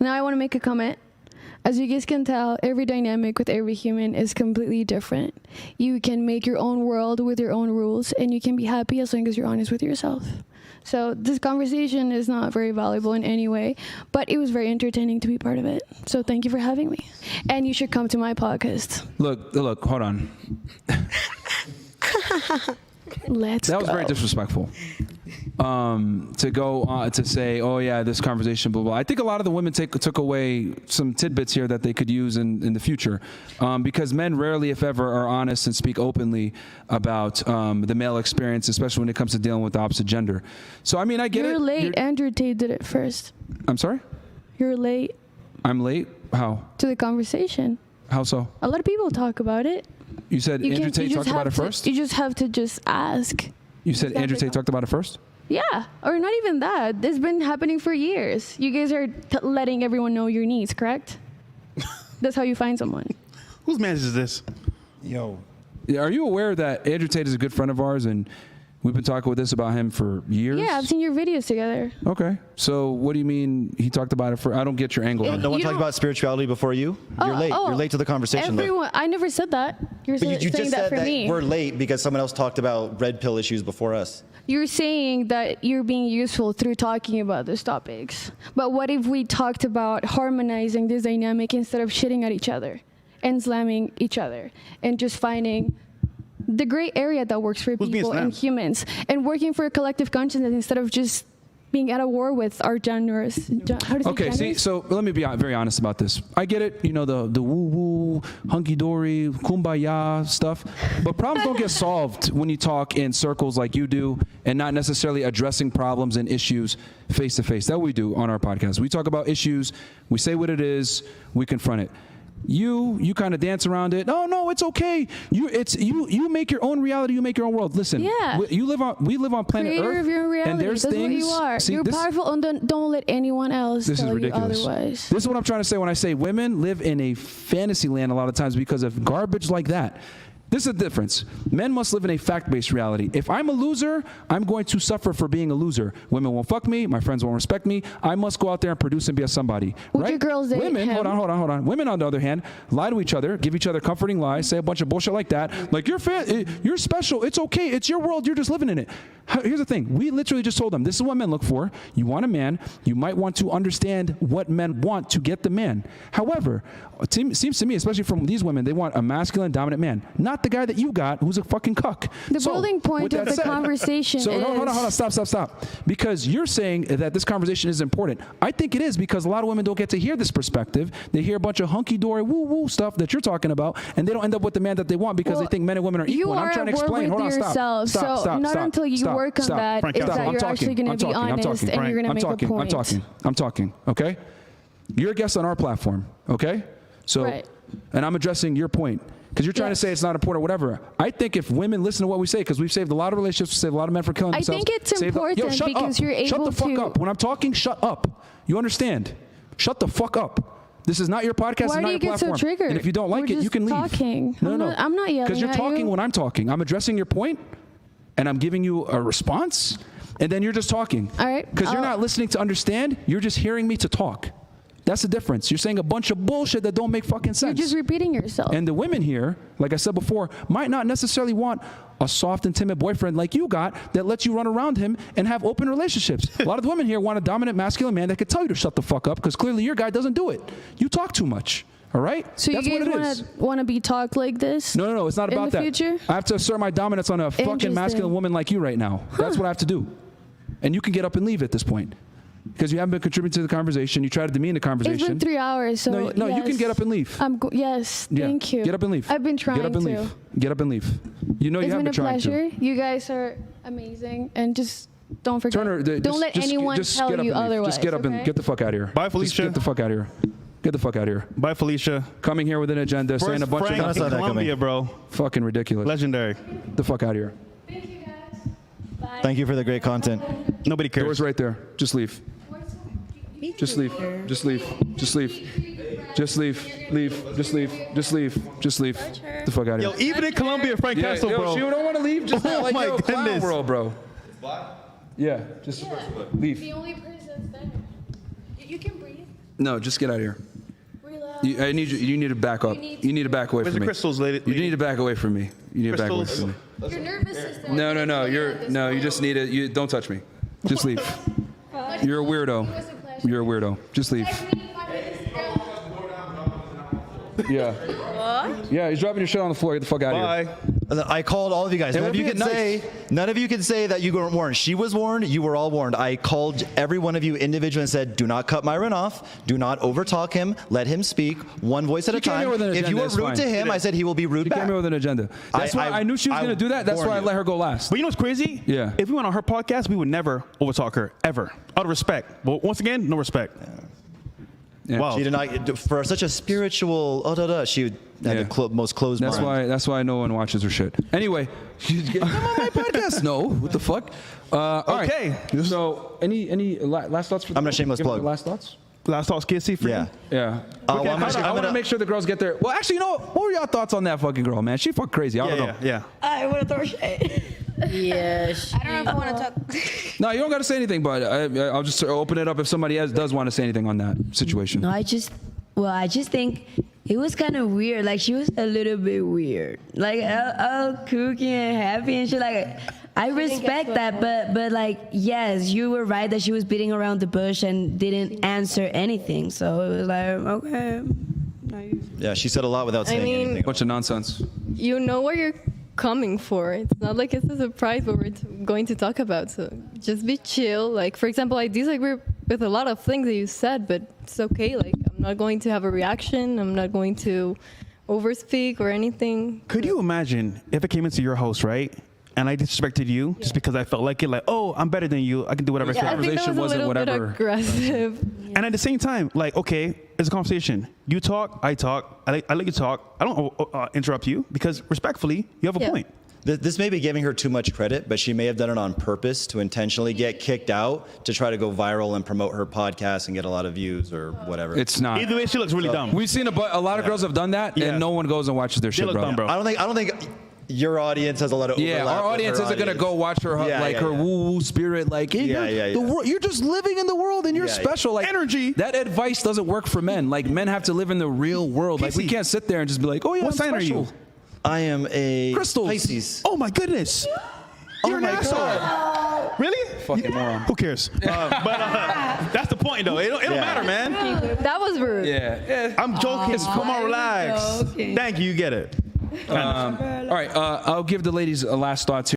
Now I want to make a comment. As you guys can tell, every dynamic with every human is completely different. You can make your own world with your own rules, and you can be happy as long as you're honest with yourself. So this conversation is not very valuable in any way, but it was very entertaining to be part of it. So thank you for having me. And you should come to my podcast. Look, hold on. That was very disrespectful. To go on to say, oh yeah, this conversation, blah, blah. I think a lot of the women took away some tidbits here that they could use in the future, because men rarely, if ever, are honest and speak openly about the male experience, especially when it comes to dealing with the opposite gender. So I mean, I get it. You're late. Andrew Tate did it first. I'm sorry? You're late. I'm late? How? To the conversation. How so? A lot of people talk about it. You said Andrew Tate talked about it first? You just have to just ask. You said Andrew Tate talked about it first? Yeah, or not even that. This has been happening for years. You guys are letting everyone know your needs, correct? That's how you find someone. Whose message is this? Yo. Are you aware that Andrew Tate is a good friend of ours, and we've been talking with this about him for years? Yeah, I've seen your videos together. Okay. So what do you mean he talked about it for? I don't get your angle. No one talked about spirituality before you? You're late. You're late to the conversation. Everyone, I never said that. You're but you saying just that said for that me. we're late because someone else talked about red pill issues before us. You're saying that you're being useful through talking about these topics. But what if we talked about harmonizing this dynamic instead of shitting at each other and slamming each other and just finding the gray area that works for people and humans and working for a collective consciousness instead of just being at a war with our genders. Okay, see, so let me be very honest about this. I get it, you know, the woo-woo, hunky-dory, kumbaya stuff, but problems don't get solved when you talk in circles like you do and not necessarily addressing problems and issues face-to-face. That's what we do on our podcast. We talk about issues, we say what it is, we confront it. You kind of dance around it. No, it's okay. You make your own reality. You make your own world. Listen, yeah. we live on planet Creator Earth, of your reality. and there's That's things. What you are. See, you're powerful, and don't let anyone else tell you otherwise. This is what I'm trying to say when I say women live in a fantasy land a lot of times because of garbage like that. This is the difference. Men must live in a fact-based reality. If I'm a loser, I'm going to suffer for being a loser. Women won't fuck me. My friends won't respect me. I must go out there and produce and be a somebody. Would right? your girls date Women, him? hold on. Women, on the other hand, lie to each other, give each other comforting lies, say a bunch of bullshit like that. Like, you're special. It's okay. It's your world. You're just living in it. Here's the thing. We literally just told them, this is what men look for. You want a man. You might want to understand what men want to get the man. However, it seems to me, especially from these women, they want a masculine, dominant man, not the guy that you got who's a fucking cuck. The building point of the conversation is... Hold on, stop. Because you're saying that this conversation is important. I think it is because a lot of women don't get to hear this perspective. They hear a bunch of hunky-dory, woo-woo stuff that you're talking about, and they don't end up with the man that they want because they think men and women are equal. You are I'm trying to explain. Hold on, stop. Not until you work on that Frank, is that you're actually going to be honest and you're going to make a point. I'm talking, okay? You're a guest on our platform, okay? So, right. And I'm addressing your point. Because you're trying to say it's not important or whatever. I think if women listen to what we say, because we've saved a lot of relationships, we've saved a lot of men for killing themselves. I think it's important because you're able to... Shut the fuck up. When I'm talking, shut up. You understand? Shut the fuck up. This is not your podcast. Why it's not do you your get platform. so triggered? And if you don't like it, you can leave. Talking. No. I'm not yelling because you're talking when I'm talking. I'm addressing your point, and I'm giving you a response, and then you're just talking. All right. Because you're not listening to understand. You're just hearing me to talk. That's the difference. You're saying a bunch of bullshit that don't make fucking sense. You're just repeating yourself. And the women here, like I said before, might not necessarily want a soft and timid boyfriend like you got that lets you run around him and have open relationships. A lot of the women here want a dominant masculine man that could tell you to shut the fuck up because clearly your guy doesn't do it. You talk too much. All right? So that's you guys want to be talked like this? No. It's not about that. In the future? I have to assert my dominance on a fucking masculine woman like you right now. That's what I have to do. And you can get up and leave at this point. Because you haven't been contributing to the conversation. You try to demean the conversation. It's been 3 hours, so No, yes. You can get up and leave. Yes, thank you. Get up and leave. I've been trying to. Get up and leave. You know you haven't been trying to. It's been a pleasure. You guys are amazing. And just don't forget. Turner, don't let anyone tell you otherwise. Just get up and get the fuck out of here. Bye, Felicia. Just get the fuck out of here. Get the fuck out of here. Bye, Felicia. Coming here with an agenda, saying a bunch Frank of... in Colombia, bro. Fucking ridiculous. Legendary. Get the fuck out of here. Thank you, guys. Bye. Thank you for the great content. Nobody cares. Door's right there. Just leave. Just leave. Just leave. Just leave. Just leave. Leave. Just leave. Just leave. Just leave. Get the fuck out of here. Yo, even in Colombia, Frank Castle, bro. You don't want to leave? Just oh like, my yo, goodness. Clown world, bro. Yeah. Just leave. The only person that's there. You can breathe. No, just get out of here. I need you. You need to back up. You need to back away Where's from the me. crystals, lady? You need to back away from me. You need to back away Crystals. from me. Your nervous system. No. You just need to. You don't touch me. Just leave. You're a weirdo. You're a weirdo. Just leave. Yeah. Yeah, he's dropping your shit on the floor. Get the fuck out of here. Bye. I called all of you guys. Hey, None of we're you can being say that you weren't warned. She was warned. You were all warned. I called every one of you individually and said, do not cut Myron off. Do not overtalk him. Let him speak one voice at a came time. here with an If you agenda, were it's rude fine. to him, I said he will be rude She back. came here with an agenda. That's why I knew she was going to do that. That's why I let her go last. But you know what's crazy? Yeah. If we went on her podcast, we would never overtalk her, ever. Out of respect. But once again, no respect. Yeah. Wow. She did not, for such a spiritual, she had the most closed mind. That's why no one watches her shit. Anyway, she's getting them on my podcast. No, what the fuck? All right. Okay. So, any last thoughts? I'm gonna shameless plug. Last thoughts? Last thoughts, KC, for Yeah. you? Yeah. Well, I'm I want to gonna- make sure the girls get there. Well, actually, you know what were y'all thoughts on that fucking girl, man? She fuck crazy. I don't know. Yeah. I want to throw shade. Yes. I don't know if I want to talk. No, you don't got to say anything, but I'll just open it up if somebody else does want to say anything on that situation. No, I just think it was kind of weird. Like, she was a little bit weird. Like, all kooky and happy and shit. Like, I respect that, but like, yes, you were right that she was beating around the bush and didn't answer anything. So it was like, okay. Yeah, she said a lot without saying anything. Bunch of nonsense. You know what you're coming for. It's not like it's a surprise what we're going to talk about. So just be chill. Like, for example, I disagree with a lot of things that you said, but it's okay. Like, I'm not going to have a reaction. I'm not going to overspeak or anything. Could you imagine if I came into your house, right? And I disrespected you just because I felt like it, like, oh, I'm better than you. I can do whatever I Yeah, I feel. think that was a wasn't little bit whatever. aggressive. And at the same time, like, okay, it's a conversation. You talk, I talk. I let you talk. I don't interrupt you because respectfully, you have a Yeah. point. This may be giving her too much credit, but she may have done it on purpose to intentionally get kicked out to try to go viral and promote her podcast and get a lot of views or whatever. It's not. Either way, she looks really dumb. We've seen a lot of girls have done that, Yeah. and no one goes and watches their shit, look bro. dumb, bro. I don't think your audience has a lot of Yeah, overlap our with audience her isn't gonna go watch her her woo-woo spirit. Like, hey, Yeah. you're just living in the world and you're Yeah, special. Like, Energy. That advice doesn't work for men. Like, men have to live in the real world. Like, we Casey. can't sit there and just be like, oh yeah, What I'm sign are special. you? I am a Crystals. Pisces. Oh my goodness. You're an my asshole. God. Really? Fucking moron. Who cares? But that's the point, though. It don't matter, man. That was rude. Yeah. I'm joking. Come on, relax. joking. Thank you. You get it. All right. I'll give the ladies a last thoughts here.